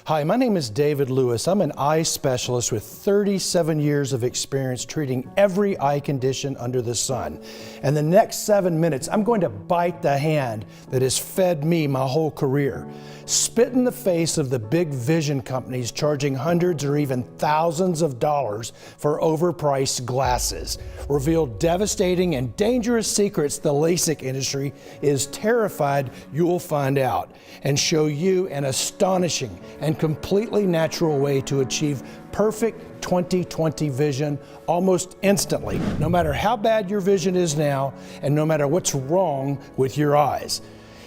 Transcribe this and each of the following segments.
Hi, my name is David Lewis. I'm an eye specialist with 37 years of experience treating every eye condition under the sun. And the next 7 minutes, I'm going to bite the hand that has fed me my whole career. Spit in the face of the big vision companies charging hundreds or even thousands of dollars for overpriced glasses. Reveal devastating and dangerous secrets the LASIK industry is terrified you'll find out. And show you an astonishing and completely natural way to achieve perfect 20/20 vision almost instantly, no matter how bad your vision is now and no matter what's wrong with your eyes.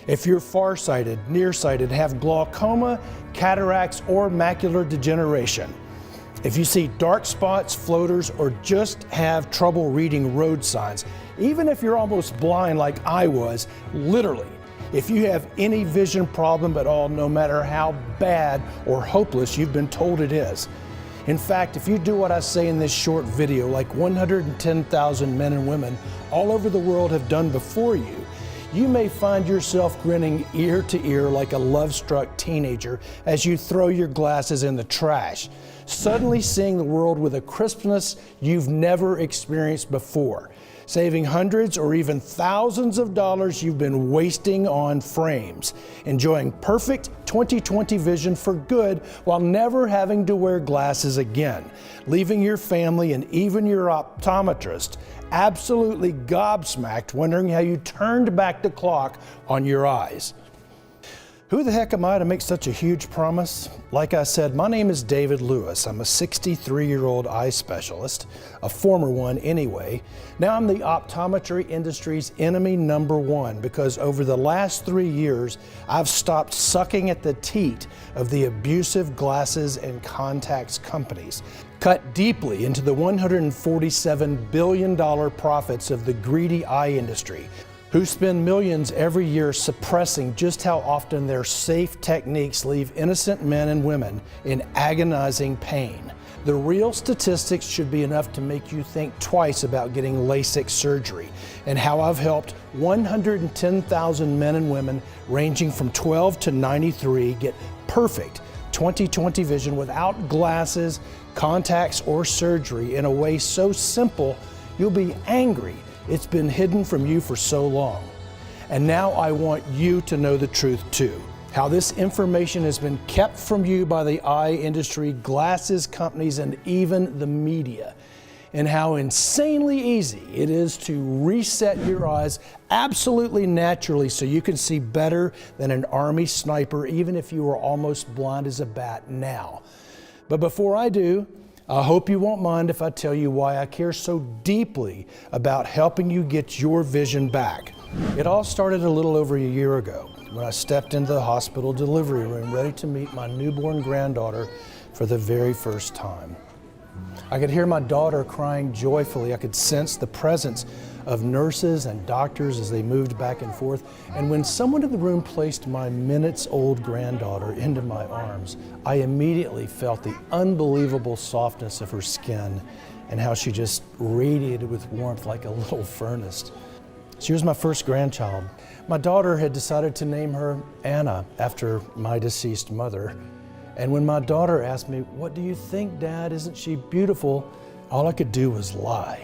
If you're farsighted, nearsighted, have glaucoma, cataracts, or macular degeneration, if you see dark spots, floaters, or just have trouble reading road signs, even if you're almost blind like I was, literally, if you have any vision problem at all, no matter how bad or hopeless you've been told it is. In fact, if you do what I say in this short video, like 110,000 men and women all over the world have done before you, you may find yourself grinning ear to ear like a love-struck teenager as you throw your glasses in the trash, suddenly seeing the world with a crispness you've never experienced before, saving hundreds or even thousands of dollars you've been wasting on frames, enjoying perfect 20/20 vision for good while never having to wear glasses again, leaving your family and even your optometrist absolutely gobsmacked, wondering how you turned back the clock on your eyes. Who the heck am I to make such a huge promise? Like I said, my name is David Lewis. I'm a 63-year-old eye specialist, a former one anyway. Now I'm the optometry industry's enemy number one because over the last 3 years, I've stopped sucking at the teat of the abusive glasses and contacts companies, cut deeply into the $147 billion profits of the greedy eye industry, who spend millions every year suppressing just how often their safe techniques leave innocent men and women in agonizing pain. The real statistics should be enough to make you think twice about getting LASIK surgery, and how I've helped 110,000 men and women ranging from 12 to 93 get perfect 20/20 vision without glasses, contacts, or surgery in a way so simple you'll be angry it's been hidden from you for so long. And now I want you to know the truth too. How this information has been kept from you by the eye industry, glasses companies, and even the media. And how insanely easy it is to reset your eyes absolutely naturally so you can see better than an Army sniper, even if you are almost blind as a bat now. But before I do, I hope you won't mind if I tell you why I care so deeply about helping you get your vision back. It all started a little over a year ago when I stepped into the hospital delivery room ready to meet my newborn granddaughter for the very first time. I could hear my daughter crying joyfully. I could sense the presence of nurses and doctors as they moved back and forth. And when someone in the room placed my minutes-old granddaughter into my arms, I immediately felt the unbelievable softness of her skin and how she just radiated with warmth like a little furnace. She was my first grandchild. My daughter had decided to name her Anna after my deceased mother. And when my daughter asked me, "What do you think, Dad? Isn't she beautiful?" all I could do was lie.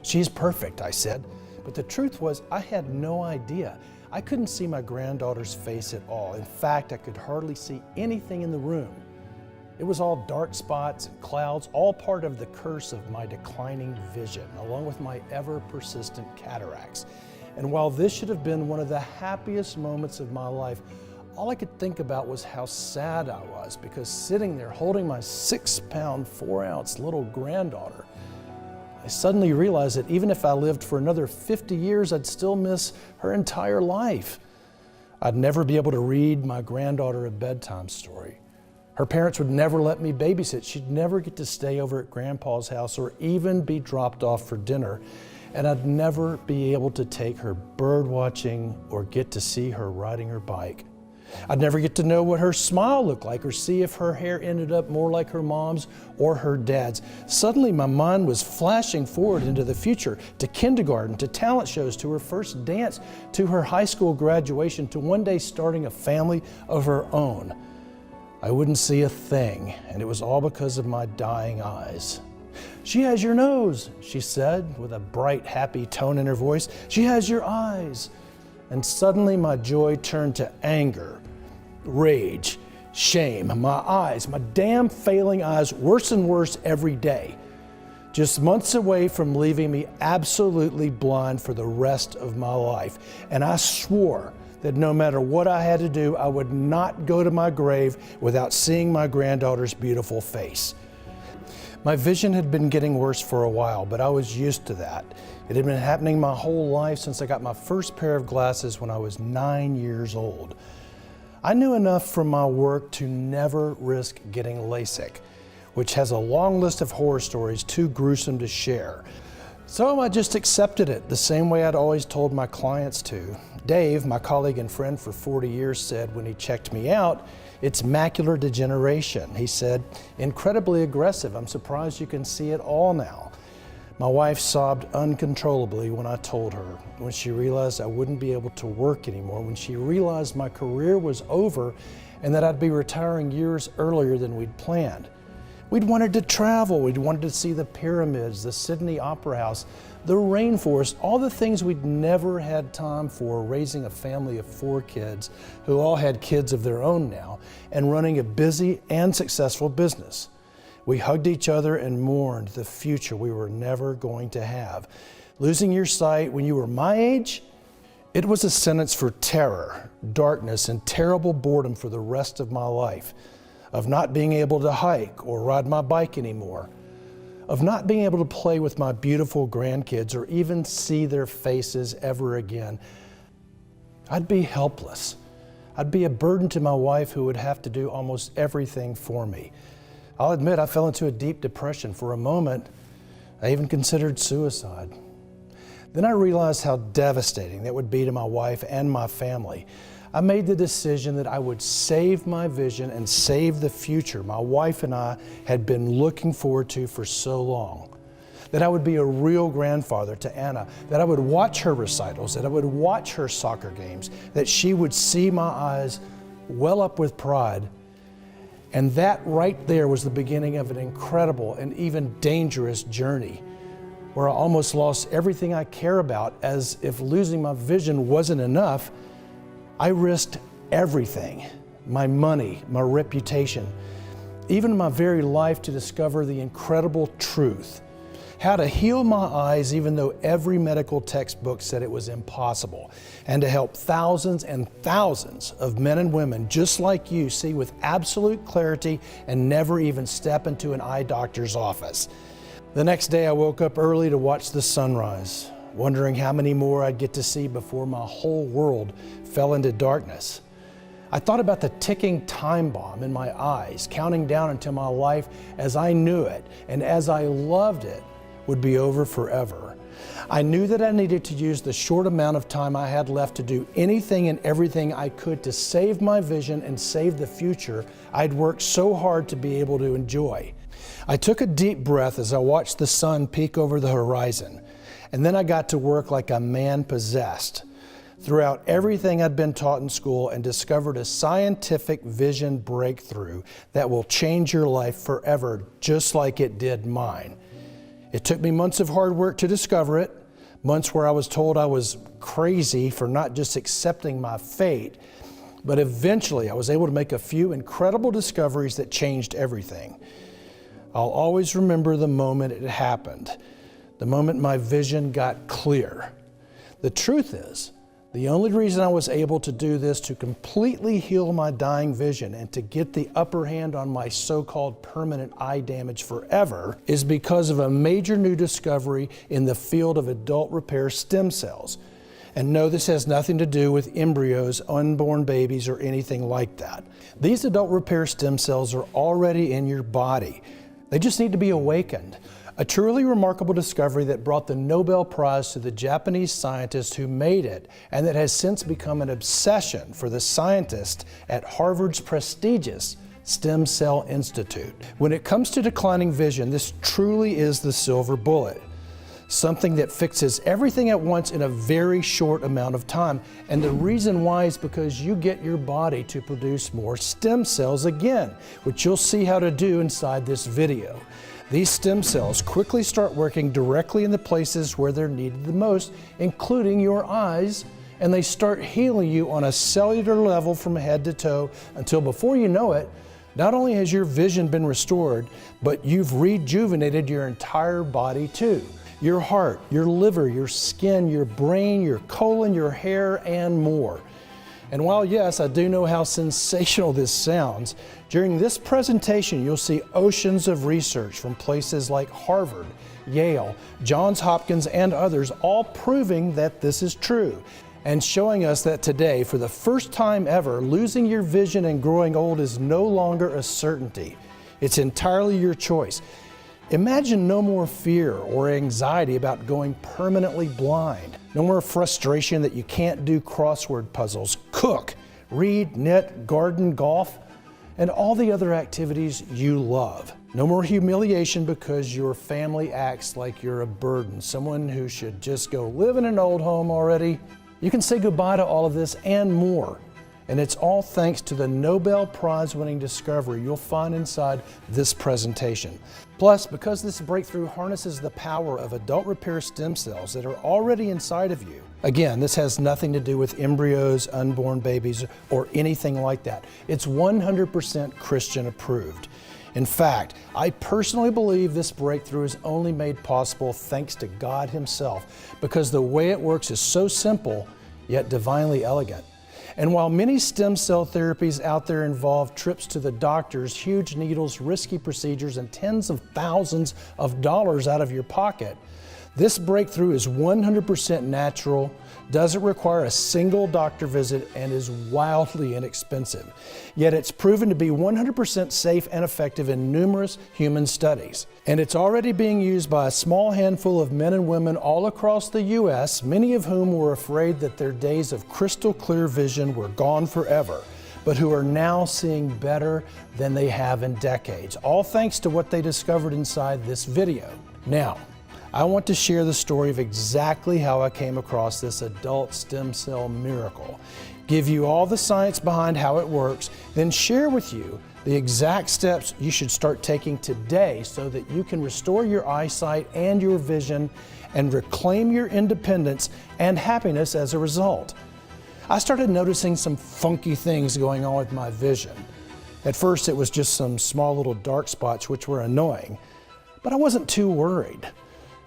"She's perfect," I said. But the truth was, I had no idea. I couldn't see my granddaughter's face at all. In fact, I could hardly see anything in the room. It was all dark spots and clouds, all part of the curse of my declining vision, along with my ever-persistent cataracts. And while this should have been one of the happiest moments of my life, all I could think about was how sad I was, because sitting there holding my 6-pound, 4-ounce little granddaughter, I suddenly realized that even if I lived for another 50 years, I'd still miss her entire life. I'd never be able to read my granddaughter a bedtime story. Her parents would never let me babysit. She'd never get to stay over at Grandpa's house or even be dropped off for dinner. And I'd never be able to take her bird watching or get to see her riding her bike. I'd never get to know what her smile looked like or see if her hair ended up more like her mom's or her dad's. Suddenly my mind was flashing forward into the future, to kindergarten, to talent shows, to her first dance, to her high school graduation, to one day starting a family of her own. I wouldn't see a thing, and it was all because of my dying eyes. "She has your nose," she said with a bright, happy tone in her voice. "She has your eyes." And suddenly my joy turned to anger, rage, shame. My eyes, my damn failing eyes, worse and worse every day. Just months away from leaving me absolutely blind for the rest of my life. And I swore that no matter what I had to do, I would not go to my grave without seeing my granddaughter's beautiful face. My vision had been getting worse for a while, but I was used to that. It had been happening my whole life since I got my first pair of glasses when I was 9 years old. I knew enough from my work to never risk getting LASIK, which has a long list of horror stories too gruesome to share. So I just accepted it the same way I'd always told my clients to. Dave, my colleague and friend for 40 years, said when he checked me out, "It's macular degeneration." He said, "Incredibly aggressive. I'm surprised you can see it all now." My wife sobbed uncontrollably when I told her, when she realized I wouldn't be able to work anymore, when she realized my career was over and that I'd be retiring years earlier than we'd planned. We'd wanted to travel, we'd wanted to see the pyramids, the Sydney Opera House, the rainforest, all the things we'd never had time for, raising a family of 4 kids who all had kids of their own now, and running a busy and successful business. We hugged each other and mourned the future we were never going to have. Losing your sight when you were my age? It was a sentence for terror, darkness, and terrible boredom for the rest of my life. Of not being able to hike or ride my bike anymore. Of not being able to play with my beautiful grandkids or even see their faces ever again. I'd be helpless. I'd be a burden to my wife who would have to do almost everything for me. I'll admit I fell into a deep depression. For a moment, I even considered suicide. Then I realized how devastating that would be to my wife and my family. I made the decision that I would save my vision and save the future my wife and I had been looking forward to for so long. That I would be a real grandfather to Anna, that I would watch her recitals, that I would watch her soccer games, that she would see my eyes well up with pride. And that right there was the beginning of an incredible and even dangerous journey where I almost lost everything I care about, as if losing my vision wasn't enough. I risked everything, my money, my reputation, even my very life to discover the incredible truth. How to heal my eyes even though every medical textbook said it was impossible, and to help thousands and thousands of men and women just like you see with absolute clarity and never even step into an eye doctor's office. The next day I woke up early to watch the sunrise, wondering how many more I'd get to see before my whole world fell into darkness. I thought about the ticking time bomb in my eyes, counting down until my life as I knew it and as I loved it would be over forever. I knew that I needed to use the short amount of time I had left to do anything and everything I could to save my vision and save the future I'd worked so hard to be able to enjoy. I took a deep breath as I watched the sun peek over the horizon, and then I got to work like a man possessed. Threw out everything I'd been taught in school and discovered a scientific vision breakthrough that will change your life forever, just like it did mine. It took me months of hard work to discover it, months where I was told I was crazy for not just accepting my fate, but eventually I was able to make a few incredible discoveries that changed everything. I'll always remember the moment it happened, the moment my vision got clear. The truth is, the only reason I was able to do this, to completely heal my dying vision and to get the upper hand on my so-called permanent eye damage forever, is because of a major new discovery in the field of adult repair stem cells. And no, this has nothing to do with embryos, unborn babies, or anything like that. These adult repair stem cells are already in your body. They just need to be awakened. A truly remarkable discovery that brought the Nobel Prize to the Japanese scientist who made it, and that has since become an obsession for the scientists at Harvard's prestigious Stem Cell Institute. When it comes to declining vision, this truly is the silver bullet. something that fixes everything at once in a very short amount of time. And the reason why is because you get your body to produce more stem cells again, which you'll see how to do inside this video. These stem cells quickly start working directly in the places where they're needed the most, including your eyes, and they start healing you on a cellular level from head to toe until before you know it, not only has your vision been restored, but you've rejuvenated your entire body too. Your heart, your liver, your skin, your brain, your colon, your hair, and more. And while yes, I do know how sensational this sounds, during this presentation you'll see oceans of research from places like Harvard, Yale, Johns Hopkins, and others, all proving that this is true, and showing us that today, for the first time ever, losing your vision and growing old is no longer a certainty. It's entirely your choice. Imagine no more fear or anxiety about going permanently blind. No more frustration that you can't do crossword puzzles, cook, read, knit, garden, golf, and all the other activities you love. No more humiliation because your family acts like you're a burden, someone who should just go live in an old home already. You can say goodbye to all of this and more. And it's all thanks to the Nobel Prize-winning discovery you'll find inside this presentation. Plus, because this breakthrough harnesses the power of adult repair stem cells that are already inside of you. Again, this has nothing to do with embryos, unborn babies, or anything like that. It's 100% Christian approved. In fact, I personally believe this breakthrough is only made possible thanks to God Himself, because the way it works is so simple, yet divinely elegant. And while many stem cell therapies out there involve trips to the doctors, huge needles, risky procedures, and tens of thousands of dollars out of your pocket, this breakthrough is 100% natural, doesn't require a single doctor visit, and is wildly inexpensive. Yet it's proven to be 100% safe and effective in numerous human studies. And it's already being used by a small handful of men and women all across the U.S., many of whom were afraid that their days of crystal clear vision were gone forever, but who are now seeing better than they have in decades, all thanks to what they discovered inside this video. Now, I want to share the story of exactly how I came across this adult stem cell miracle, give you all the science behind how it works, then share with you the exact steps you should start taking today so that you can restore your eyesight and your vision and reclaim your independence and happiness as a result. I started noticing some funky things going on with my vision. At first it was just some small little dark spots which were annoying, but I wasn't too worried.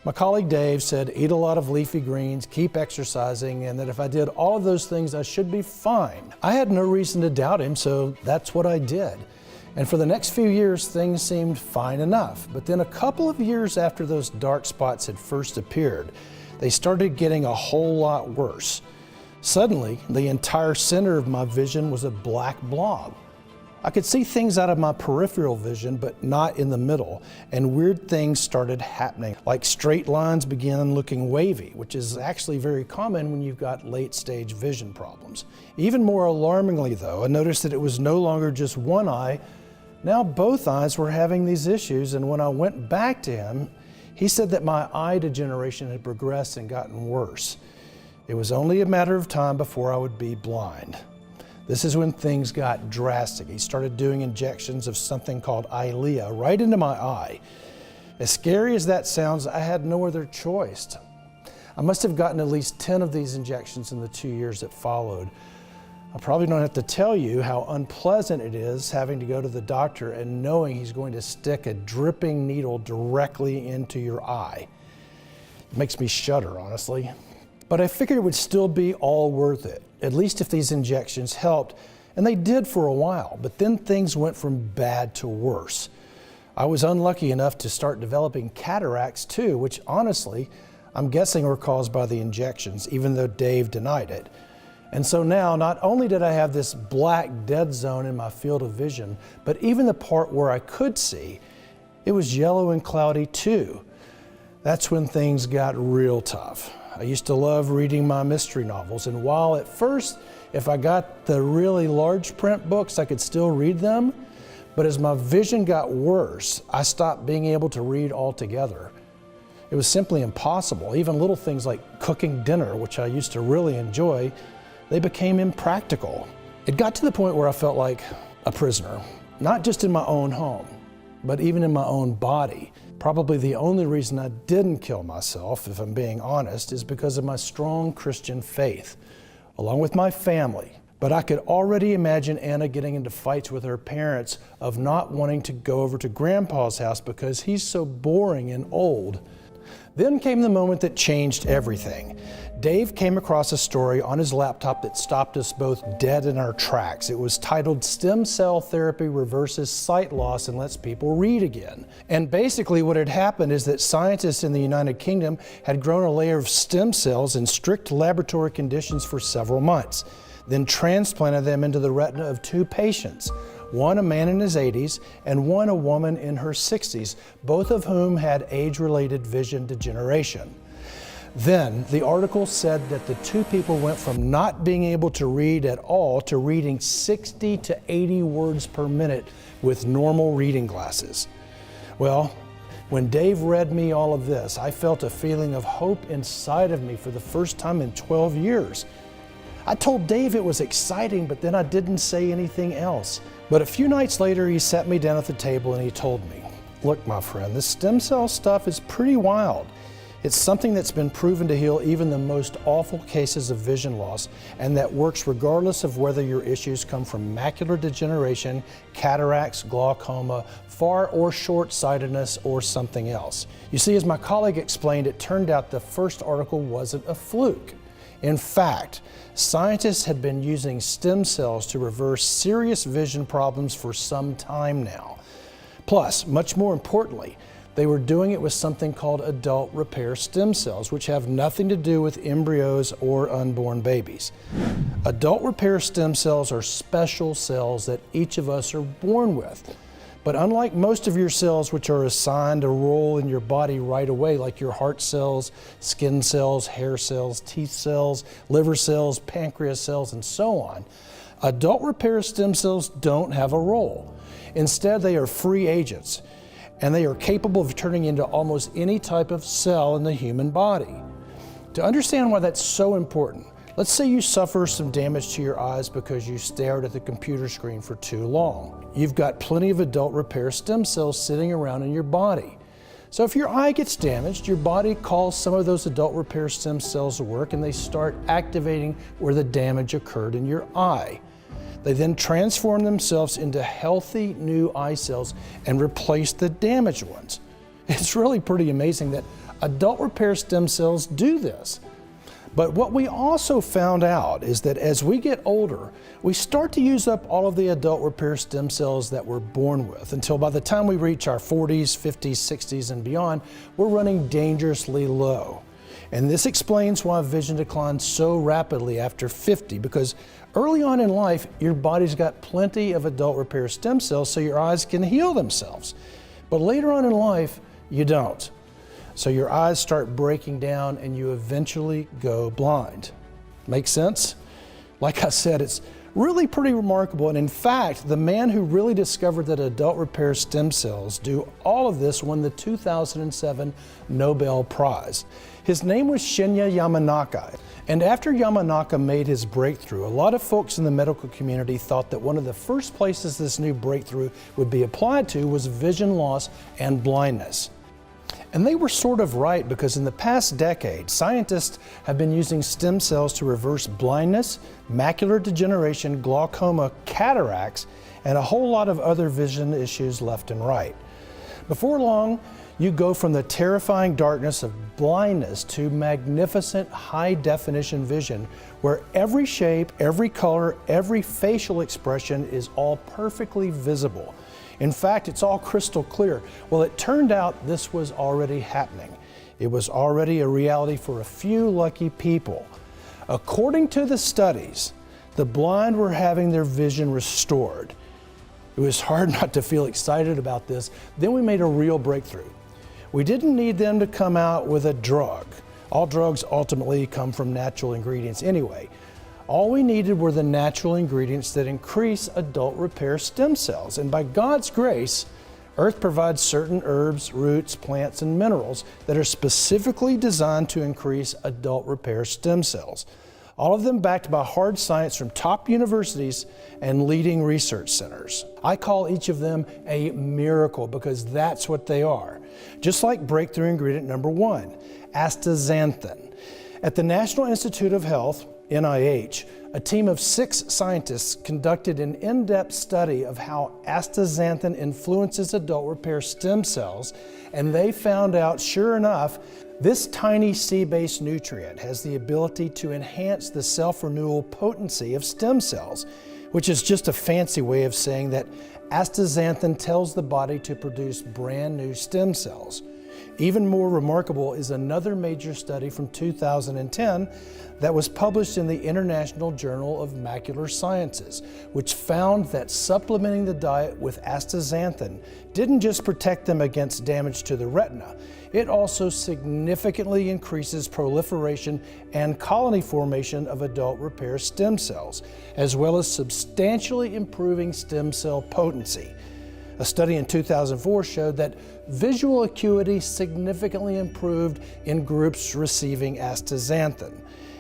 My colleague Dave said eat a lot of leafy greens, keep exercising, and that if I did all of those things I should be fine. I had no reason to doubt him, so that's what I did. And for the next few years things seemed fine enough. But then a couple of years after those dark spots had first appeared, they started getting a whole lot worse. Suddenly, the entire center of my vision was a black blob. I could see things out of my peripheral vision, but not in the middle, and weird things started happening, like straight lines began looking wavy, which is actually very common when you've got late-stage vision problems. Even more alarmingly though, I noticed that it was no longer just one eye, now both eyes were having these issues, and when I went back to him, he said that my eye degeneration had progressed and gotten worse. It was only a matter of time before I would be blind. This is when things got drastic. He started doing injections of something called Eylea right into my eye. As scary as that sounds, I had no other choice. I must have gotten at least 10 of these injections in the 2 years that followed. I probably don't have to tell you how unpleasant it is having to go to the doctor and knowing he's going to stick a dripping needle directly into your eye. It makes me shudder, honestly. But I figured it would still be all worth it, at least if these injections helped, and they did for a while, but then things went from bad to worse. I was unlucky enough to start developing cataracts too, which honestly, I'm guessing were caused by the injections, even though Dave denied it. And so now, not only did I have this black dead zone in my field of vision, but even the part where I could see, it was yellow and cloudy too. That's when things got real tough. I used to love reading my mystery novels, and while at first, if I got the really large print books, I could still read them, but as my vision got worse, I stopped being able to read altogether. It was simply impossible. Even little things like cooking dinner, which I used to really enjoy, they became impractical. It got to the point where I felt like a prisoner, not just in my own home, but even in my own body. Probably the only reason I didn't kill myself, if I'm being honest, is because of my strong Christian faith, along with my family. But I could already imagine Anna getting into fights with her parents of not wanting to go over to Grandpa's house because he's so boring and old. Then came the moment that changed everything. Dave came across a story on his laptop that stopped us both dead in our tracks. It was titled "Stem Cell Therapy Reverses Sight Loss and Lets People Read Again." And basically what had happened is that scientists in the United Kingdom had grown a layer of stem cells in strict laboratory conditions for several months, then transplanted them into the retina of 2 patients. One a man in his 80s and one a woman in her 60s, both of whom had age-related vision degeneration. Then the article said that the 2 people went from not being able to read at all to reading 60 to 80 words per minute with normal reading glasses. Well, when Dave read me all of this, I felt a feeling of hope inside of me for the first time in 12 years. I told Dave it was exciting, but then I didn't say anything else. But a few nights later, he sat me down at the table and he told me, "Look, my friend, this stem cell stuff is pretty wild. It's something that's been proven to heal even the most awful cases of vision loss, and that works regardless of whether your issues come from macular degeneration, cataracts, glaucoma, far or short-sightedness, or something else." You see, as my colleague explained, it turned out the first article wasn't a fluke. In fact, scientists had been using stem cells to reverse serious vision problems for some time now. Plus, much more importantly, they were doing it with something called adult repair stem cells, which have nothing to do with embryos or unborn babies. Adult repair stem cells are special cells that each of us are born with. But unlike most of your cells, which are assigned a role in your body right away, like your heart cells, skin cells, hair cells, teeth cells, liver cells, pancreas cells, and so on, adult repair stem cells don't have a role. Instead, they are free agents, and they are capable of turning into almost any type of cell in the human body. To understand why that's so important, let's say you suffer some damage to your eyes because you stared at the computer screen for too long. You've got plenty of adult repair stem cells sitting around in your body. So if your eye gets damaged, your body calls some of those adult repair stem cells to work, and they start activating where the damage occurred in your eye. They then transform themselves into healthy new eye cells and replace the damaged ones. It's really pretty amazing that adult repair stem cells do this. But what we also found out is that as we get older, we start to use up all of the adult repair stem cells that we're born with, until by the time we reach our 40s, 50s, 60s, and beyond, we're running dangerously low. And this explains why vision declines so rapidly after 50, because early on in life, your body's got plenty of adult repair stem cells so your eyes can heal themselves. But later on in life, you don't. So your eyes start breaking down and you eventually go blind. Make sense? Like I said, it's really pretty remarkable. And in fact, the man who really discovered that adult repair stem cells do all of this won the 2007 Nobel Prize. His name was Shinya Yamanaka. And after Yamanaka made his breakthrough, a lot of folks in the medical community thought that one of the first places this new breakthrough would be applied to was vision loss and blindness. And they were sort of right, because in the past decade, scientists have been using stem cells to reverse blindness, macular degeneration, glaucoma, cataracts, and a whole lot of other vision issues left and right. Before long, you go from the terrifying darkness of blindness to magnificent high-definition vision, where every shape, every color, every facial expression is all perfectly visible. In fact, it's all crystal clear. Well, it turned out this was already happening. It was already a reality for a few lucky people. According to the studies, the blind were having their vision restored. It was hard not to feel excited about this. Then we made a real breakthrough. We didn't need them to come out with a drug. All drugs ultimately come from natural ingredients anyway. All we needed were the natural ingredients that increase adult repair stem cells. And by God's grace, Earth provides certain herbs, roots, plants, and minerals that are specifically designed to increase adult repair stem cells. All of them backed by hard science from top universities and leading research centers. I call each of them a miracle because that's what they are. Just like breakthrough ingredient number 1, astaxanthin. At the National Institute of Health, NIH, a team of 6 scientists conducted an in-depth study of how astaxanthin influences adult repair stem cells, and they found out, sure enough, this tiny sea-based nutrient has the ability to enhance the self-renewal potency of stem cells, which is just a fancy way of saying that astaxanthin tells the body to produce brand new stem cells. Even more remarkable is another major study from 2010 that was published in the International Journal of Macular Sciences, which found that supplementing the diet with astaxanthin didn't just protect them against damage to the retina, it also significantly increases proliferation and colony formation of adult repair stem cells, as well as substantially improving stem cell potency. A study in 2004 showed that visual acuity significantly improved in groups receiving astaxanthin.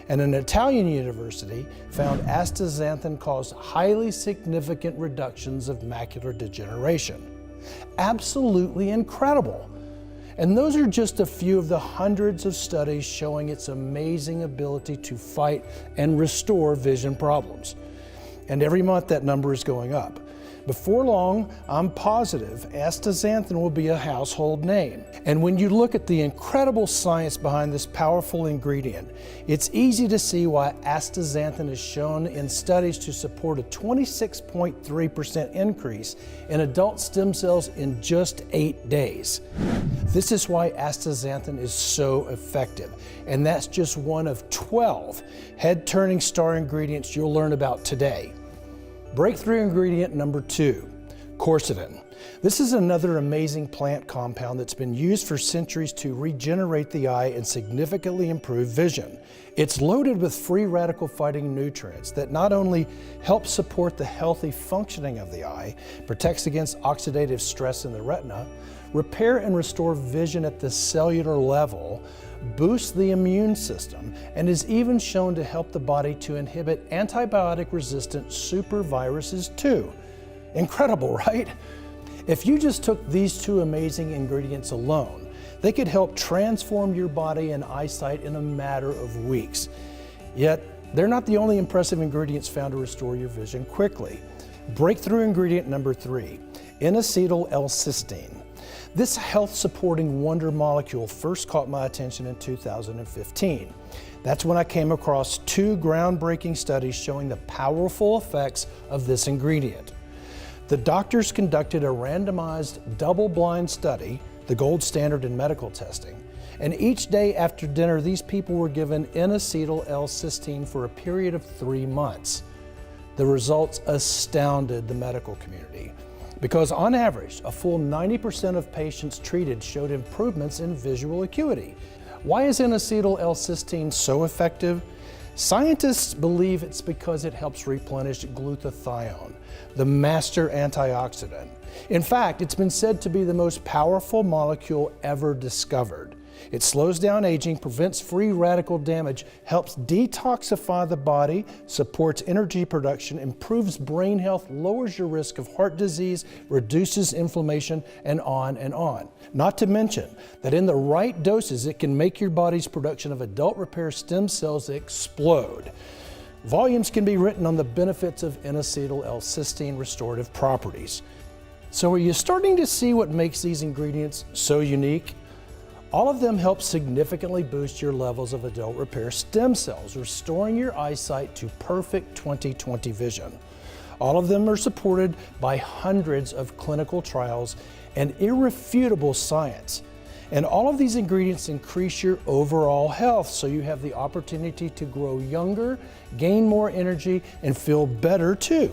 And an Italian university found astaxanthin caused highly significant reductions of macular degeneration. Absolutely incredible. And those are just a few of the hundreds of studies showing its amazing ability to fight and restore vision problems. And every month that number is going up. Before long, I'm positive astaxanthin will be a household name. And when you look at the incredible science behind this powerful ingredient, it's easy to see why astaxanthin is shown in studies to support a 26.3% increase in adult stem cells in just 8 days. This is why astaxanthin is so effective. And that's just one of 12 head-turning star ingredients you'll learn about today. Breakthrough ingredient number 2, quercetin. This is another amazing plant compound that's been used for centuries to regenerate the eye and significantly improve vision. It's loaded with free radical fighting nutrients that not only help support the healthy functioning of the eye, protects against oxidative stress in the retina, repair and restore vision at the cellular level, boosts the immune system, and is even shown to help the body to inhibit antibiotic-resistant superviruses too. Incredible, right? If you just took these 2 amazing ingredients alone, they could help transform your body and eyesight in a matter of weeks. Yet, they're not the only impressive ingredients found to restore your vision quickly. Breakthrough ingredient number 3, N-acetyl L-cysteine. This health-supporting wonder molecule first caught my attention in 2015. That's when I came across 2 groundbreaking studies showing the powerful effects of this ingredient. The doctors conducted a randomized, double-blind study, the gold standard in medical testing, and each day after dinner, these people were given N-acetyl L-cysteine for a period of 3 months. The results astounded the medical community, because on average, a full 90% of patients treated showed improvements in visual acuity. Why is N-acetyl L-cysteine so effective? Scientists believe it's because it helps replenish glutathione, the master antioxidant. In fact, it's been said to be the most powerful molecule ever discovered. It slows down aging, prevents free radical damage, helps detoxify the body, supports energy production, improves brain health, lowers your risk of heart disease, reduces inflammation, and on and on. Not to mention that in the right doses, it can make your body's production of adult repair stem cells explode. Volumes can be written on the benefits of N-acetyl L-cysteine restorative properties. So are you starting to see what makes these ingredients so unique? All of them help significantly boost your levels of adult repair stem cells, restoring your eyesight to perfect 20/20 vision. All of them are supported by hundreds of clinical trials and irrefutable science. And all of these ingredients increase your overall health, so you have the opportunity to grow younger, gain more energy, and feel better too.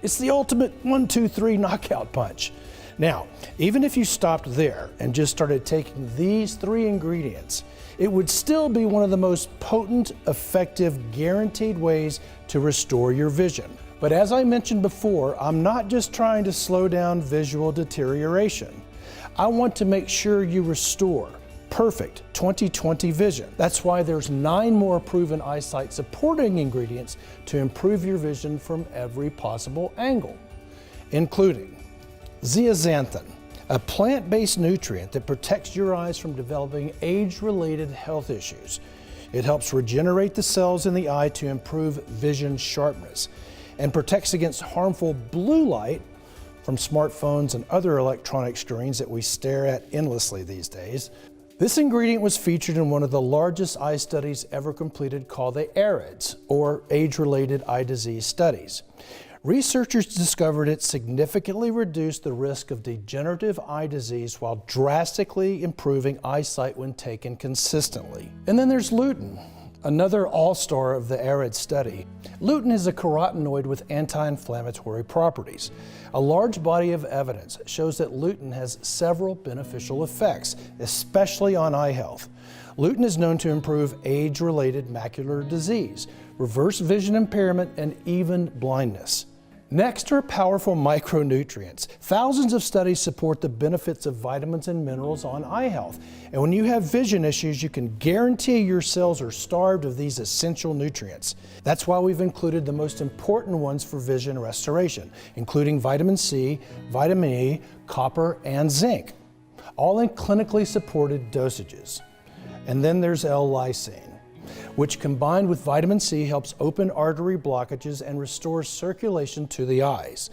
It's the ultimate 1, 2, 3 knockout punch. Now, even if you stopped there and just started taking these 3 ingredients, it would still be one of the most potent, effective, guaranteed ways to restore your vision. But as I mentioned before, I'm not just trying to slow down visual deterioration. I want to make sure you restore perfect 20/20 vision. That's why there's 9 more proven eyesight supporting ingredients to improve your vision from every possible angle, including zeaxanthin, a plant-based nutrient that protects your eyes from developing age-related health issues. It helps regenerate the cells in the eye to improve vision sharpness and protects against harmful blue light from smartphones and other electronic screens that we stare at endlessly these days. This ingredient was featured in one of the largest eye studies ever completed called the AREDS, or Age-Related Eye Disease Studies. Researchers discovered it significantly reduced the risk of degenerative eye disease while drastically improving eyesight when taken consistently. And then there's lutein, another all-star of the AREDS study. Lutein is a carotenoid with anti-inflammatory properties. A large body of evidence shows that lutein has several beneficial effects, especially on eye health. Lutein is known to improve age-related macular disease, reverse vision impairment, and even blindness. Next are powerful micronutrients. Thousands of studies support the benefits of vitamins and minerals on eye health. And when you have vision issues, you can guarantee your cells are starved of these essential nutrients. That's why we've included the most important ones for vision restoration, including vitamin C, vitamin E, copper, and zinc, all in clinically supported dosages. And then there's L-lysine, which combined with vitamin C helps open artery blockages and restores circulation to the eyes.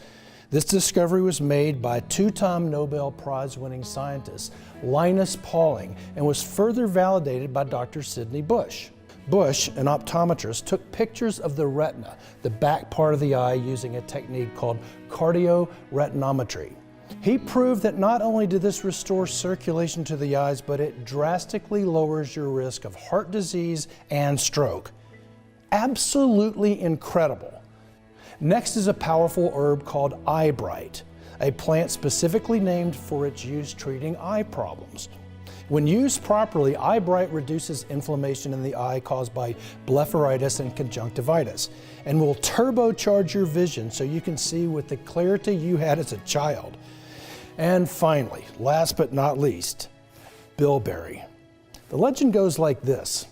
This discovery was made by 2-time Nobel Prize-winning scientist Linus Pauling and was further validated by Dr. Sidney Bush. Bush, an optometrist, took pictures of the retina, the back part of the eye, using a technique called cardioretinometry. He proved that not only did this restore circulation to the eyes, but it drastically lowers your risk of heart disease and stroke. Absolutely incredible. Next is a powerful herb called eyebright, a plant specifically named for its use treating eye problems. When used properly, eyebright reduces inflammation in the eye caused by blepharitis and conjunctivitis and will turbocharge your vision so you can see with the clarity you had as a child. And finally, last but not least, bilberry. The legend goes like this.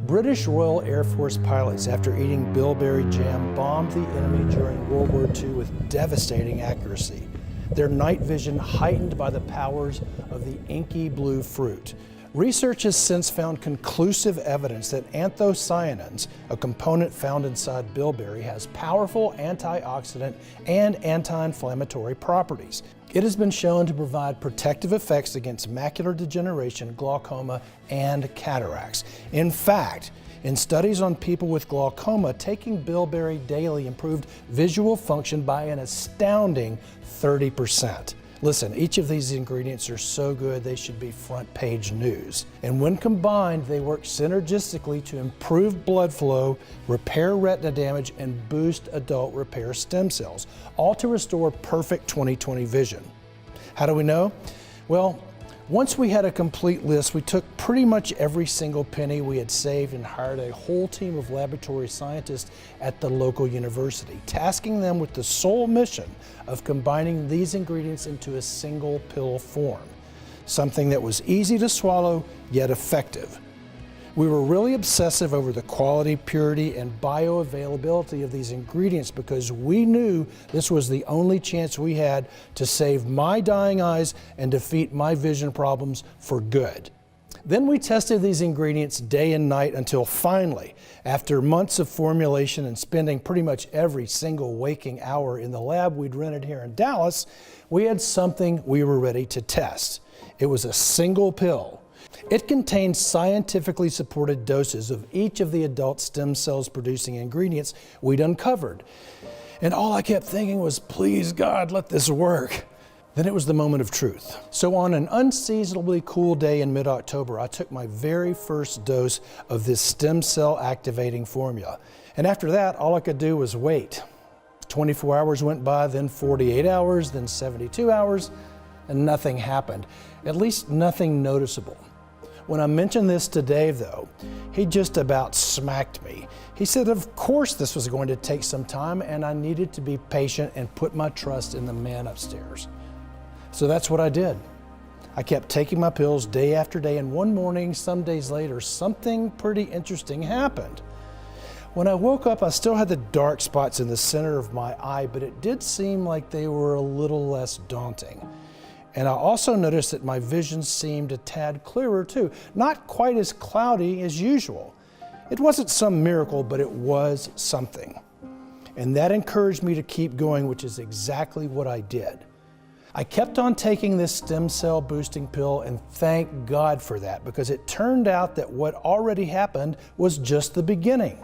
British Royal Air Force pilots, after eating bilberry jam, bombed the enemy during World War II with devastating accuracy. Their night vision heightened by the powers of the inky blue fruit. Research has since found conclusive evidence that anthocyanins, a component found inside bilberry, has powerful antioxidant and anti-inflammatory properties. It has been shown to provide protective effects against macular degeneration, glaucoma, and cataracts. In fact, in studies on people with glaucoma, taking bilberry daily improved visual function by an astounding 30%. Listen, each of these ingredients are so good they should be front page news. And when combined, they work synergistically to improve blood flow, repair retina damage, and boost adult repair stem cells, all to restore perfect 20/20 vision. How do we know? Well, once we had a complete list, we took pretty much every single penny we had saved and hired a whole team of laboratory scientists at the local university, tasking them with the sole mission of combining these ingredients into a single pill form, something that was easy to swallow yet effective. We were really obsessive over the quality, purity, and bioavailability of these ingredients because we knew this was the only chance we had to save my dying eyes and defeat my vision problems for good. Then we tested these ingredients day and night until finally, after months of formulation and spending pretty much every single waking hour in the lab we'd rented here in Dallas, we had something we were ready to test. It was a single pill. It contained scientifically supported doses of each of the adult stem cells producing ingredients we'd uncovered. And all I kept thinking was, please God, let this work. Then it was the moment of truth. So on an unseasonably cool day in mid-October, I took my very first dose of this stem cell activating formula. And after that, all I could do was wait. 24 hours went by, then 48 hours, then 72 hours, and nothing happened. At least nothing noticeable. When I mentioned this to Dave, though, he just about smacked me. He said, of course this was going to take some time and I needed to be patient and put my trust in the man upstairs. So that's what I did. I kept taking my pills day after day, and one morning, some days later, something pretty interesting happened. When I woke up, I still had the dark spots in the center of my eye, but it did seem like they were a little less daunting. And I also noticed that my vision seemed a tad clearer too, not quite as cloudy as usual. It wasn't some miracle, but it was something. And that encouraged me to keep going, which is exactly what I did. I kept on taking this stem cell boosting pill, and thank God for that, because it turned out that what already happened was just the beginning.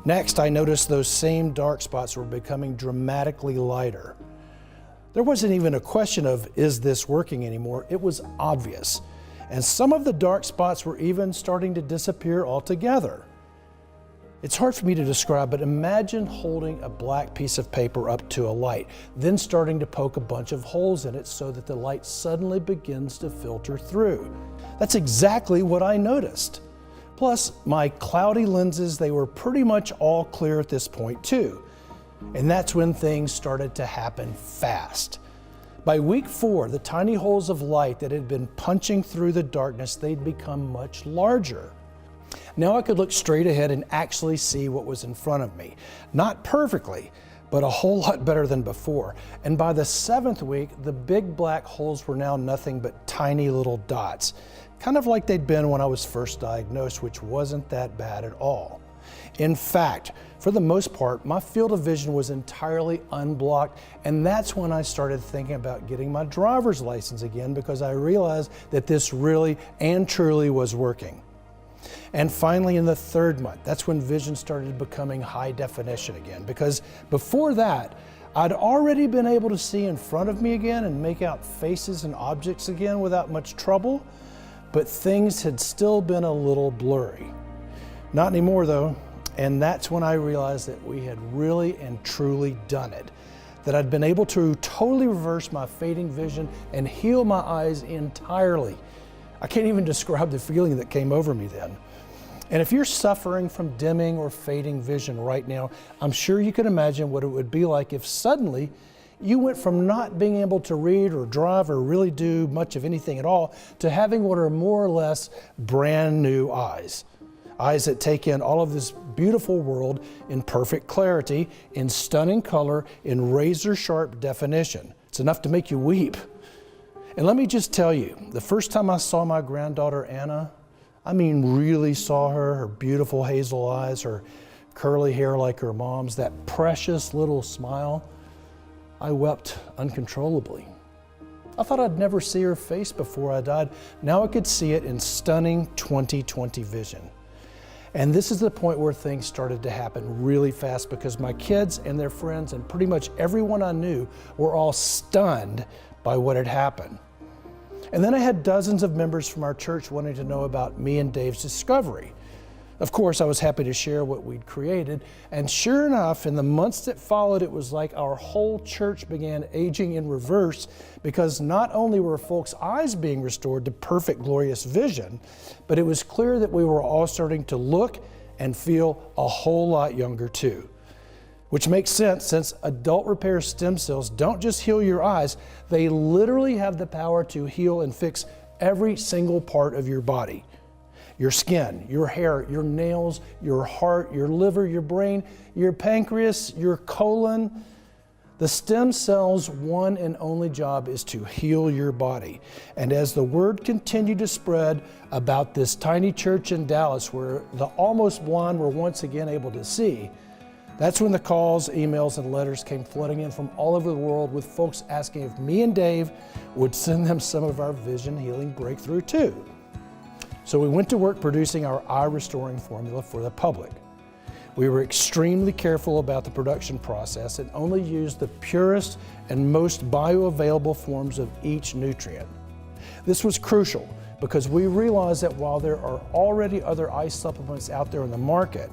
Next, I noticed those same dark spots were becoming dramatically lighter. There wasn't even a question of, is this working anymore? It was obvious. And some of the dark spots were even starting to disappear altogether. It's hard for me to describe, but imagine holding a black piece of paper up to a light, then starting to poke a bunch of holes in it so that the light suddenly begins to filter through. That's exactly what I noticed. Plus, my cloudy lenses, they were pretty much all clear at this point too. And that's when things started to happen fast. By week 4, the tiny holes of light that had been punching through the darkness, they'd become much larger. Now I could look straight ahead and actually see what was in front of me. Not perfectly, but a whole lot better than before. And by the 7th week, the big black holes were now nothing but tiny little dots, kind of like they'd been when I was first diagnosed, which wasn't that bad at all. In fact, for the most part, my field of vision was entirely unblocked, and that's when I started thinking about getting my driver's license again, because I realized that this really and truly was working. And finally, in the 3rd month, that's when vision started becoming high definition again, because before that, I'd already been able to see in front of me again and make out faces and objects again without much trouble, but things had still been a little blurry. Not anymore though, and that's when I realized that we had really and truly done it, that I'd been able to totally reverse my fading vision and heal my eyes entirely. I can't even describe the feeling that came over me then. And if you're suffering from dimming or fading vision right now, I'm sure you can imagine what it would be like if suddenly you went from not being able to read or drive or really do much of anything at all to having what are more or less brand new eyes. Eyes that take in all of this beautiful world in perfect clarity, in stunning color, in razor sharp definition. It's enough to make you weep. And let me just tell you, the first time I saw my granddaughter Anna, I mean really saw her beautiful hazel eyes, her curly hair like her mom's, that precious little smile, I wept uncontrollably. I thought I'd never see her face before I died. Now I could see it in stunning 20/20 vision. And this is the point where things started to happen really fast, because my kids and their friends and pretty much everyone I knew were all stunned by what had happened. And then I had dozens of members from our church wanting to know about me and Dave's discovery. Of course, I was happy to share what we'd created, and sure enough, in the months that followed, it was like our whole church began aging in reverse, because not only were folks' eyes being restored to perfect, glorious vision, but it was clear that we were all starting to look and feel a whole lot younger too. Which makes sense, since adult repair stem cells don't just heal your eyes, they literally have the power to heal and fix every single part of your body. Your skin, your hair, your nails, your heart, your liver, your brain, your pancreas, your colon. The stem cells' one and only job is to heal your body. And as the word continued to spread about this tiny church in Dallas where the almost blind were once again able to see, that's when the calls, emails, and letters came flooding in from all over the world, with folks asking if me and Dave would send them some of our vision healing breakthrough too. So we went to work producing our eye restoring formula for the public. We were extremely careful about the production process and only used the purest and most bioavailable forms of each nutrient. This was crucial because we realized that while there are already other eye supplements out there in the market,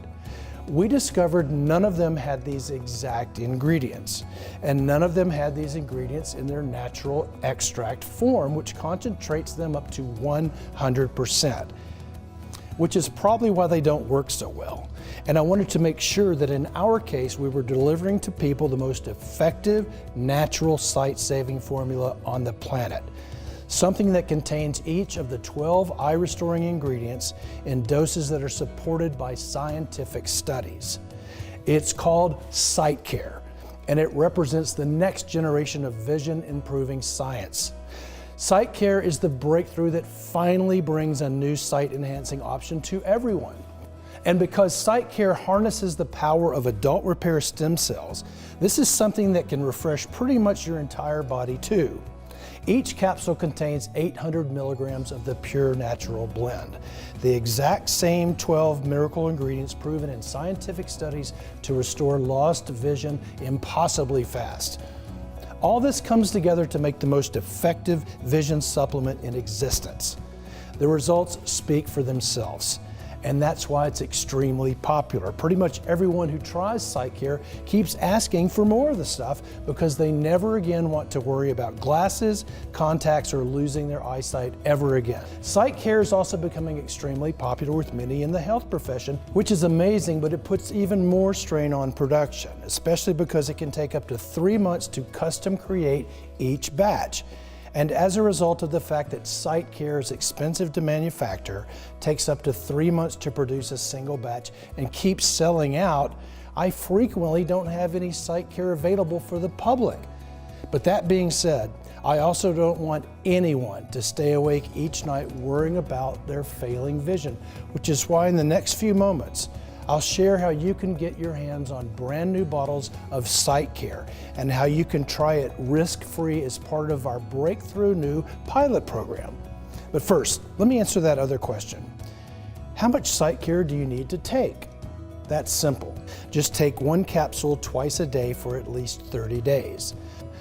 we discovered none of them had these exact ingredients, and none of them had these ingredients in their natural extract form, which concentrates them up to 100%, which is probably why they don't work so well. And I wanted to make sure that in our case, we were delivering to people the most effective, natural sight-saving formula on the planet. Something that contains each of the 12 eye-restoring ingredients in doses that are supported by scientific studies. It's called SightCare, and it represents the next generation of vision-improving science. SightCare is the breakthrough that finally brings a new sight-enhancing option to everyone. And because SightCare harnesses the power of adult repair stem cells, this is something that can refresh pretty much your entire body too. Each capsule contains 800 milligrams of the pure natural blend, the exact same 12 miracle ingredients proven in scientific studies to restore lost vision impossibly fast. All this comes together to make the most effective vision supplement in existence. The results speak for themselves, and that's why it's extremely popular. Pretty much everyone who tries SightCare keeps asking for more of the stuff because they never again want to worry about glasses, contacts, or losing their eyesight ever again. SightCare is also becoming extremely popular with many in the health profession, which is amazing, but it puts even more strain on production, especially because it can take up to 3 months to custom create each batch. And as a result of the fact that SightCare is expensive to manufacture, takes up to 3 months to produce a single batch, and keeps selling out, I frequently don't have any SightCare available for the public. But that being said, I also don't want anyone to stay awake each night worrying about their failing vision, which is why in the next few moments, I'll share how you can get your hands on brand new bottles of SightCare and how you can try it risk-free as part of our breakthrough new pilot program. But first, let me answer that other question. How much SightCare do you need to take? That's simple. Just take 1 capsule twice a day for at least 30 days.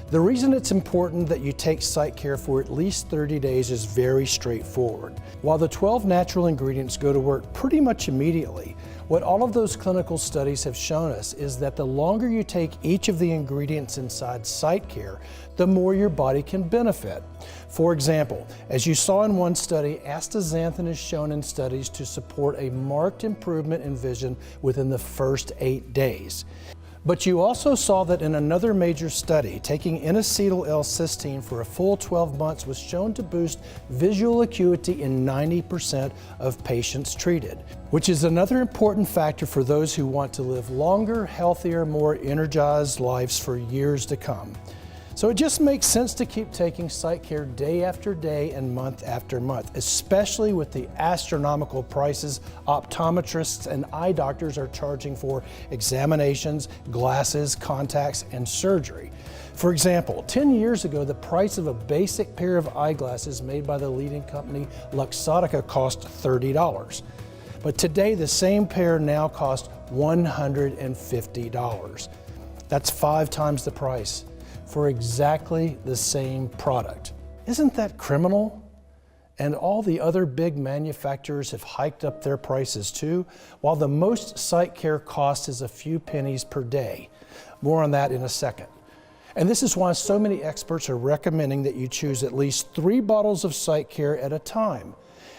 The reason it's important that you take SightCare for at least 30 days is very straightforward. While the 12 natural ingredients go to work pretty much immediately, what all of those clinical studies have shown us is that the longer you take each of the ingredients inside SightCare, the more your body can benefit. For example, as you saw in one study, astaxanthin is shown in studies to support a marked improvement in vision within the first 8 days. But you also saw that in another major study, taking N-acetyl L-cysteine for a full 12 months was shown to boost visual acuity in 90% of patients treated, which is another important factor for those who want to live longer, healthier, more energized lives for years to come. So it just makes sense to keep taking SightCare day after day and month after month, especially with the astronomical prices optometrists and eye doctors are charging for examinations, glasses, contacts, and surgery. For example, 10 years ago, the price of a basic pair of eyeglasses made by the leading company Luxottica cost $30. But today, the same pair now costs $150. That's 5 times the price for exactly the same product. Isn't that criminal? And all the other big manufacturers have hiked up their prices too, while the most SightCare cost is a few pennies per day. More on that in a second. And this is why so many experts are recommending that you choose at least 3 bottles of SightCare at a time,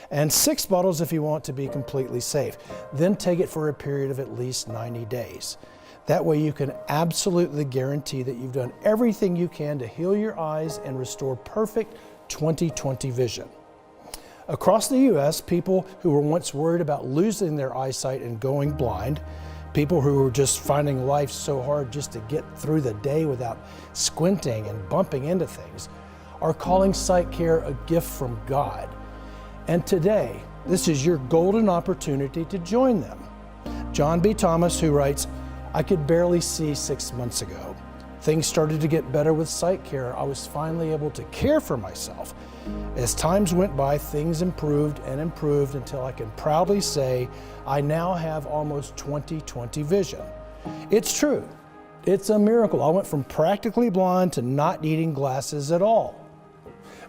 and 6 bottles if you want to be completely safe. Then take it for a period of at least 90 days. That way you can absolutely guarantee that you've done everything you can to heal your eyes and restore perfect 20/20 vision. Across the U.S., people who were once worried about losing their eyesight and going blind, people who were just finding life so hard just to get through the day without squinting and bumping into things, are calling SightCare a gift from God. And today, this is your golden opportunity to join them. John B. Thomas, who writes, "I could barely see 6 months ago. Things started to get better with SightCare. I was finally able to care for myself. As times went by, things improved and improved until I can proudly say I now have almost 20/20 vision. It's true. It's a miracle. I went from practically blind to not needing glasses at all."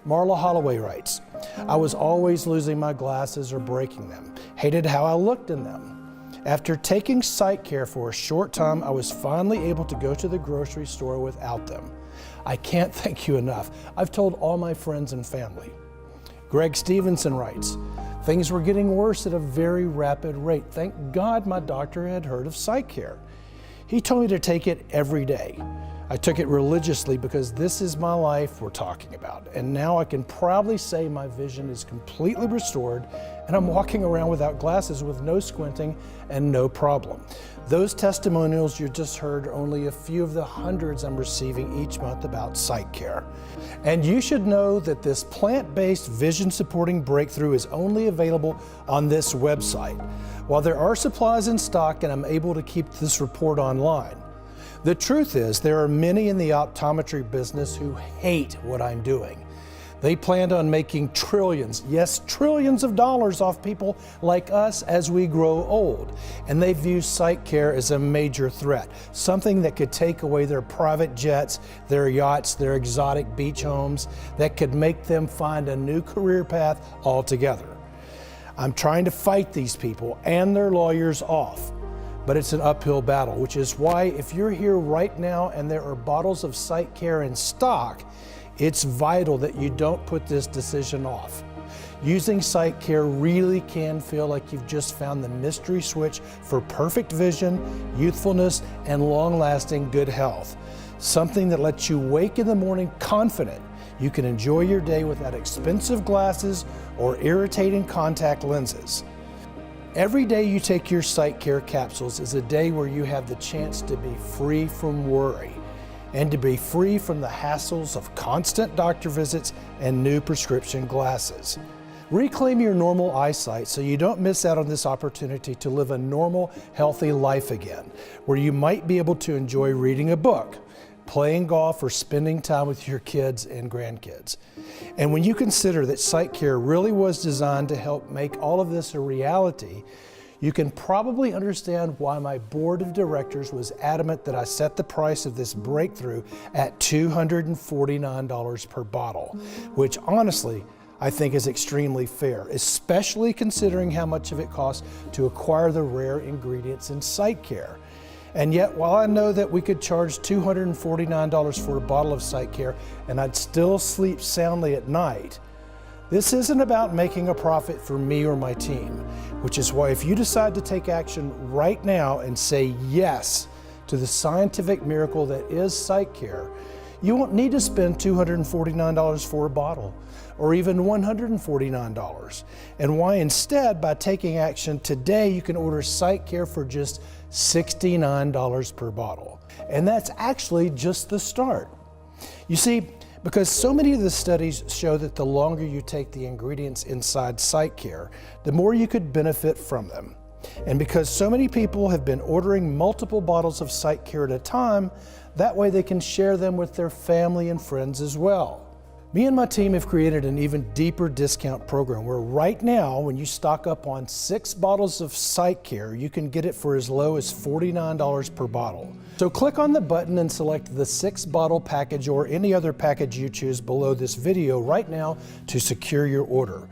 Marla Holloway writes, "I was always losing my glasses or breaking them, hated how I looked in them. After taking SightCare for a short time, I was finally able to go to the grocery store without them. I can't thank you enough. I've told all my friends and family. Greg Stevenson writes, things were getting worse at a very rapid rate. Thank God my doctor had heard of SightCare. He told me to take it every day. I took it religiously because this is my life we're talking about. And now I can proudly say my vision is completely restored and I'm walking around without glasses with no squinting and no problem. Those testimonials you just heard are only a few of the hundreds I'm receiving each month about SightCare. And you should know that this plant-based vision supporting breakthrough is only available on this website. While there are supplies in stock and I'm able to keep this report online, the truth is there are many in the optometry business who hate what I'm doing. They planned on making trillions, yes, trillions of dollars off people like us as we grow old. And they view SightCare as a major threat, something that could take away their private jets, their yachts, their exotic beach homes, that could make them find a new career path altogether. I'm trying to fight these people and their lawyers off, but it's an uphill battle, which is why if you're here right now and there are bottles of SightCare in stock, it's vital that you don't put this decision off. Using SightCare really can feel like you've just found the mystery switch for perfect vision, youthfulness, and long-lasting good health. Something that lets you wake in the morning confident you can enjoy your day without expensive glasses or irritating contact lenses. Every day you take your SightCare capsules is a day where you have the chance to be free from worry and to be free from the hassles of constant doctor visits and new prescription glasses. Reclaim your normal eyesight so you don't miss out on this opportunity to live a normal, healthy life again, where you might be able to enjoy reading a book, playing golf, or spending time with your kids and grandkids. And when you consider that SightCare really was designed to help make all of this a reality, you can probably understand why my board of directors was adamant that I set the price of this breakthrough at $249 per bottle, which honestly, I think is extremely fair, especially considering how much of it costs to acquire the rare ingredients in SightCare. And yet, while I know that we could charge $249 for a bottle of SightCare and I'd still sleep soundly at night, this isn't about making a profit for me or my team, which is why if you decide to take action right now and say yes to the scientific miracle that is SightCare, you won't need to spend $249 for a bottle or even $149. And why instead, by taking action today, you can order SightCare for just $69 per bottle. And that's actually just the start. You see, because so many of the studies show that the longer you take the ingredients inside SightCare, the more you could benefit from them. And because so many people have been ordering multiple bottles of SightCare at a time, that way they can share them with their family and friends as well. Me and my team have created an even deeper discount program where right now, when you stock up on 6 bottles of SightCare, you can get it for as low as $49 per bottle. So click on the button and select the 6-bottle package or any other package you choose below this video right now to secure your order.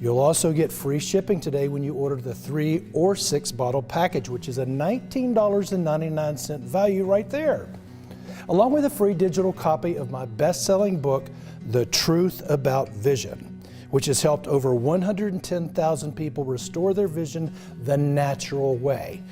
You'll also get free shipping today when you order the 3 or 6 bottle package, which is a $19.99 value right there, along with a free digital copy of my best-selling book, The Truth About Vision, which has helped over 110,000 people restore their vision the natural way.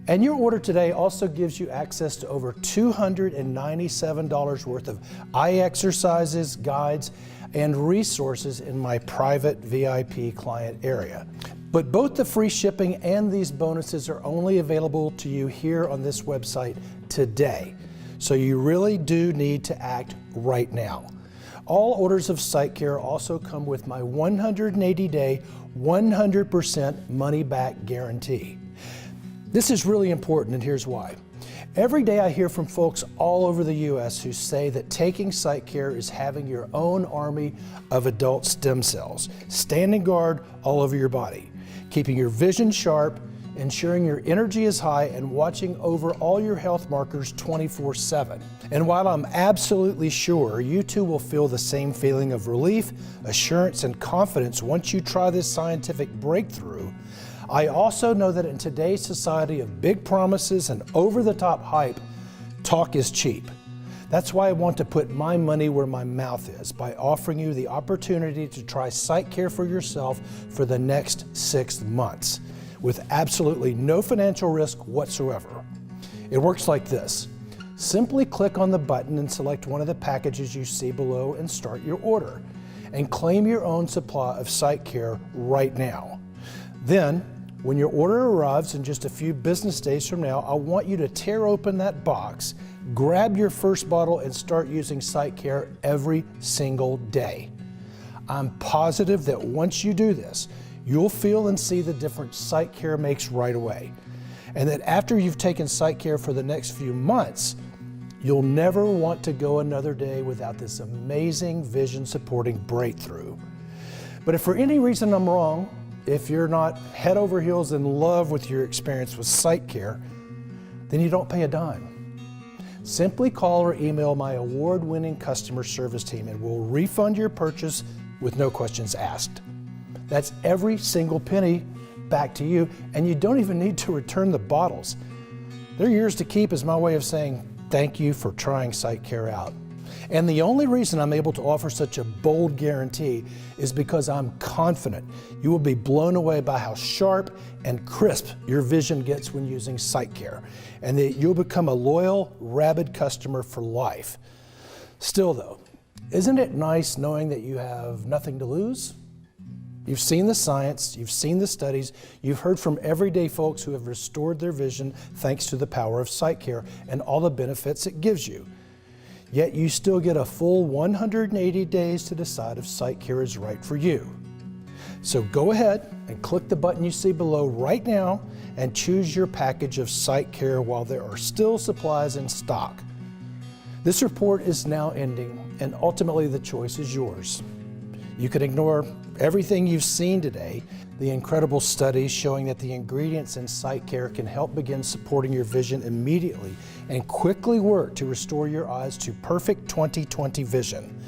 And your order today also gives you access to over $297 worth of eye exercises, guides, and resources in my private VIP client area. But both the free shipping and these bonuses are only available to you here on this website today. So you really do need to act right now. All orders of SightCare also come with my 180-day, 100% money-back guarantee. This is really important, and here's why. Every day I hear from folks all over the U.S. who say that taking SightCare is having your own army of adult stem cells, standing guard all over your body, keeping your vision sharp, ensuring your energy is high, and watching over all your health markers 24/7. And while I'm absolutely sure you too will feel the same feeling of relief, assurance, and confidence once you try this scientific breakthrough, I also know that in today's society of big promises and over-the-top hype, talk is cheap. That's why I want to put my money where my mouth is by offering you the opportunity to try SightCare for yourself for the next 6 months with absolutely no financial risk whatsoever. It works like this. Simply click on the button and select one of the packages you see below and start your order, and claim your own supply of SightCare right now. Then, when your order arrives in just a few business days from now, I want you to tear open that box, grab your first bottle, and start using SightCare every single day. I'm positive that once you do this, you'll feel and see the difference SightCare makes right away, and that after you've taken SightCare for the next few months, you'll never want to go another day without this amazing vision-supporting breakthrough. But if for any reason I'm wrong, if you're not head over heels in love with your experience with SightCare, then you don't pay a dime. Simply call or email my award-winning customer service team and we'll refund your purchase with no questions asked. That's every single penny back to you, and you don't even need to return the bottles. They're yours to keep is my way of saying thank you for trying SightCare out. And the only reason I'm able to offer such a bold guarantee is because I'm confident you will be blown away by how sharp and crisp your vision gets when using SightCare, and that you'll become a loyal, rabid customer for life. Still though, isn't it nice knowing that you have nothing to lose? You've seen the science, you've seen the studies, you've heard from everyday folks who have restored their vision thanks to the power of SightCare and all the benefits it gives you. Yet you still get a full 180 days to decide if SightCare is right for you. So go ahead and click the button you see below right now and choose your package of SightCare while there are still supplies in stock. This report is now ending, and ultimately the choice is yours. You can ignore everything you've seen today, the incredible studies showing that the ingredients in SightCare can help begin supporting your vision immediately and quickly work to restore your eyes to perfect 20/20 vision,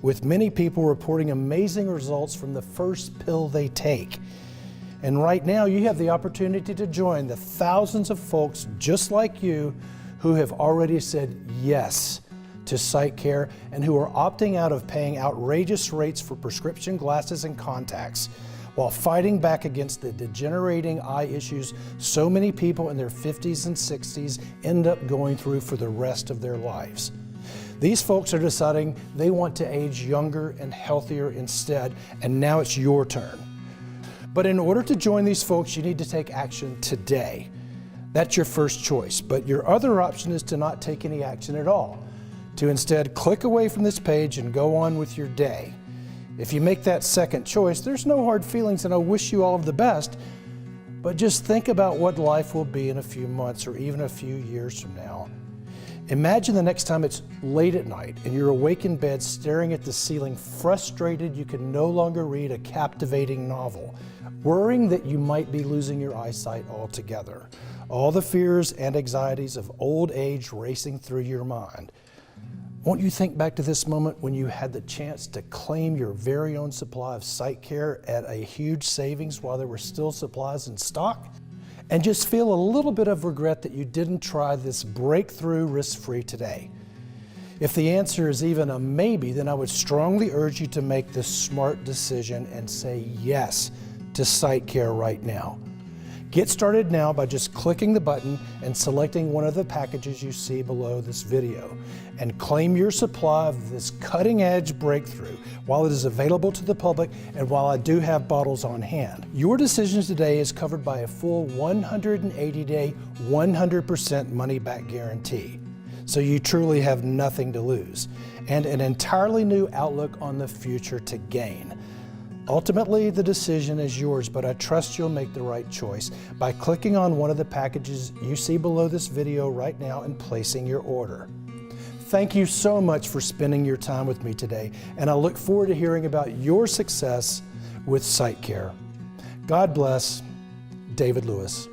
with many people reporting amazing results from the first pill they take. And right now you have the opportunity to join the thousands of folks just like you who have already said yes to SightCare and who are opting out of paying outrageous rates for prescription glasses and contacts while fighting back against the degenerating eye issues so many people in their 50s and 60s end up going through for the rest of their lives. These folks are deciding they want to age younger and healthier instead, and now it's your turn. But in order to join these folks, you need to take action today. That's your first choice, but your other option is to not take any action at all, to instead click away from this page and go on with your day. If you make that second choice, there's no hard feelings and I wish you all of the best, but just think about what life will be in a few months or even a few years from now. Imagine the next time it's late at night and you're awake in bed staring at the ceiling, frustrated you can no longer read a captivating novel, worrying that you might be losing your eyesight altogether. All the fears and anxieties of old age racing through your mind. Won't you think back to this moment when you had the chance to claim your very own supply of SightCare at a huge savings while there were still supplies in stock? And just feel a little bit of regret that you didn't try this breakthrough risk-free today. If the answer is even a maybe, then I would strongly urge you to make the smart decision and say yes to SightCare right now. Get started now by just clicking the button and selecting one of the packages you see below this video, and claim your supply of this cutting-edge breakthrough while it is available to the public and while I do have bottles on hand. Your decision today is covered by a full 180-day, 100% money-back guarantee. So you truly have nothing to lose, and an entirely new outlook on the future to gain. Ultimately, the decision is yours, but I trust you'll make the right choice by clicking on one of the packages you see below this video right now and placing your order. Thank you so much for spending your time with me today, and I look forward to hearing about your success with SightCare. God bless. David Lewis.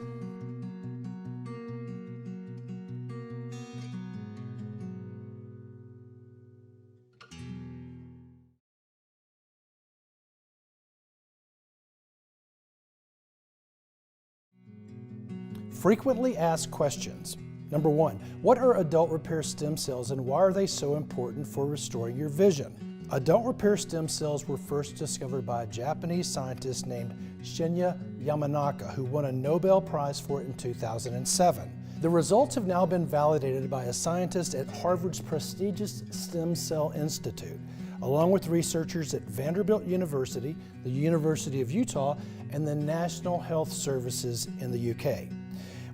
Frequently asked questions. Number 1, what are adult repair stem cells and why are they so important for restoring your vision? Adult repair stem cells were first discovered by a Japanese scientist named Shinya Yamanaka, who won a Nobel Prize for it in 2007. The results have now been validated by a scientist at Harvard's prestigious Stem Cell Institute, along with researchers at Vanderbilt University, the University of Utah, and the National Health Services in the UK.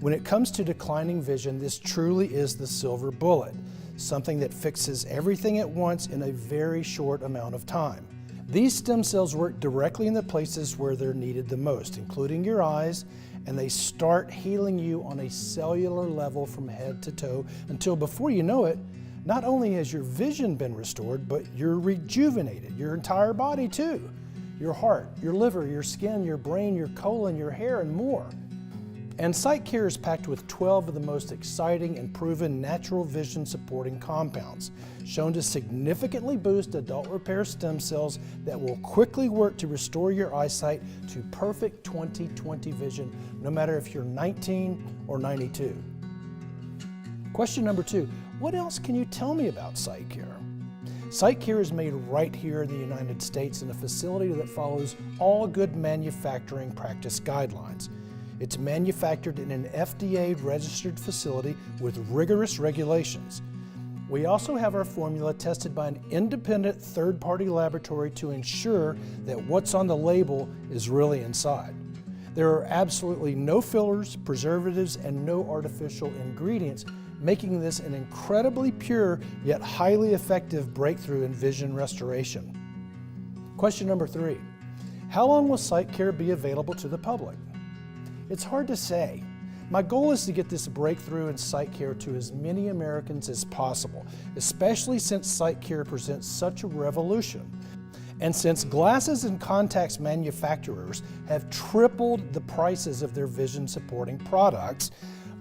When it comes to declining vision, this truly is the silver bullet, something that fixes everything at once in a very short amount of time. These stem cells work directly in the places where they're needed the most, including your eyes, and they start healing you on a cellular level from head to toe until before you know it, not only has your vision been restored, but you're rejuvenated, your entire body too. Your heart, your liver, your skin, your brain, your colon, your hair, and more. And SightCare is packed with 12 of the most exciting and proven natural vision supporting compounds, shown to significantly boost adult repair stem cells that will quickly work to restore your eyesight to perfect 20/20 vision, no matter if you're 19 or 92. Question number 2, what else can you tell me about SightCare? SightCare is made right here in the United States in a facility that follows all good manufacturing practice guidelines. It's manufactured in an FDA-registered facility with rigorous regulations. We also have our formula tested by an independent third-party laboratory to ensure that what's on the label is really inside. There are absolutely no fillers, preservatives, and no artificial ingredients, making this an incredibly pure yet highly effective breakthrough in vision restoration. Question number 3, how long will SightCare be available to the public? It's hard to say. My goal is to get this breakthrough in SightCare to as many Americans as possible, especially since SightCare presents such a revolution. And since glasses and contacts manufacturers have tripled the prices of their vision supporting products,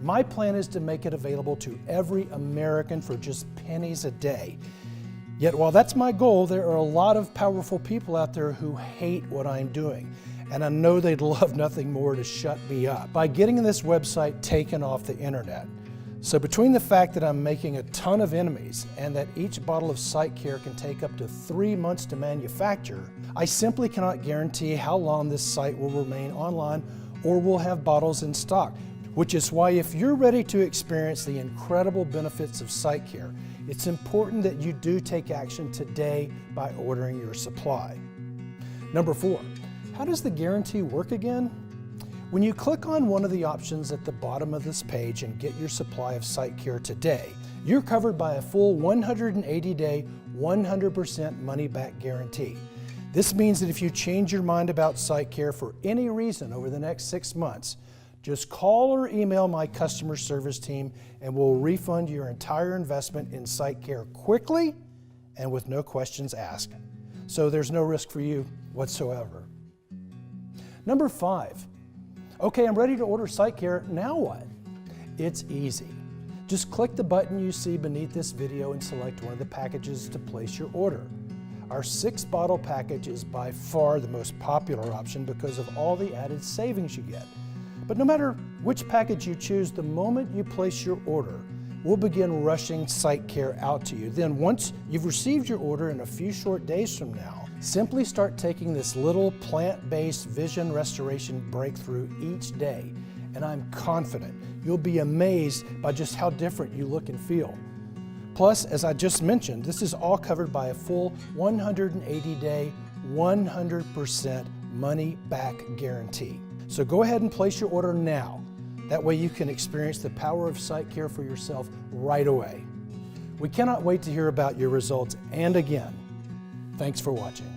my plan is to make it available to every American for just pennies a day. Yet while that's my goal, there are a lot of powerful people out there who hate what I'm doing. And I know they'd love nothing more to shut me up by getting this website taken off the internet. So between the fact that I'm making a ton of enemies and that each bottle of SightCare can take up to 3 months to manufacture, I simply cannot guarantee how long this site will remain online or will have bottles in stock, which is why if you're ready to experience the incredible benefits of SightCare, it's important that you do take action today by ordering your supply. Number 4. How does the guarantee work again? When you click on one of the options at the bottom of this page and get your supply of SightCare today, you're covered by a full 180-day, 100% money-back guarantee. This means that if you change your mind about SightCare for any reason over the next 6 months, just call or email my customer service team and we'll refund your entire investment in SightCare quickly and with no questions asked. So there's no risk for you whatsoever. Number 5, okay, I'm ready to order SightCare, now what? It's easy. Just click the button you see beneath this video and select one of the packages to place your order. Our 6-bottle package is by far the most popular option because of all the added savings you get. But no matter which package you choose, the moment you place your order, we'll begin rushing SightCare out to you. Then once you've received your order in a few short days from now, simply start taking this little plant-based vision restoration breakthrough each day. And I'm confident you'll be amazed by just how different you look and feel. Plus, as I just mentioned, this is all covered by a full 180-day, 100% money-back guarantee. So go ahead and place your order now. That way you can experience the power of SightCare for yourself right away. We cannot wait to hear about your results, and again, thanks for watching.